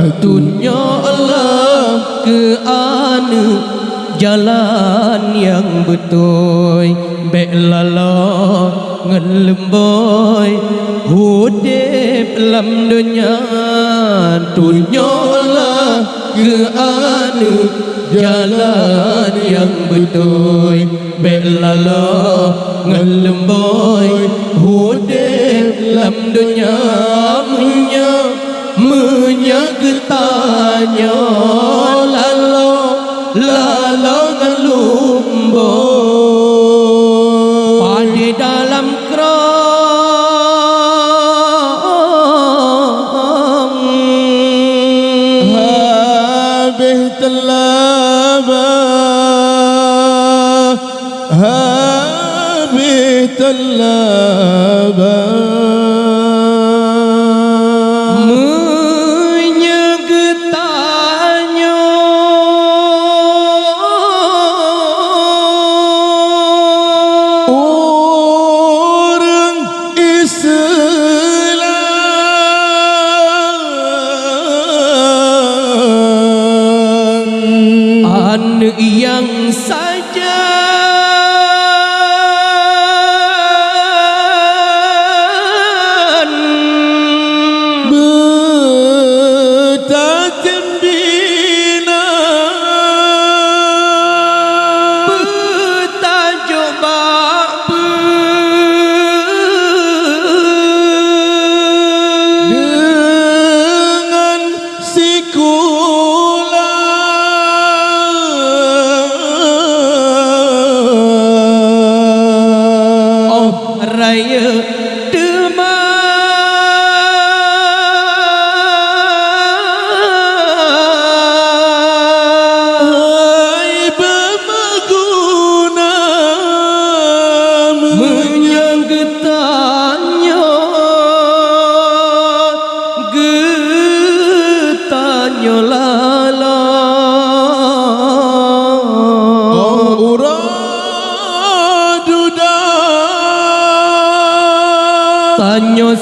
Tunjuk Allah ke anu jalan yang betul, beklala ngelemboi hudip dalam dunia. Tunjuk Allah ke anu jalan yang betul, beklala ngelemboi hudip dalam dunia. Menyagetanya lalu ngelumbo pada dalam kerang habis telaba habis telaba yang saja bertajem bina bertajuk bab dengan sikula raya demai bermeguna menyanggetannya getanya lala tanya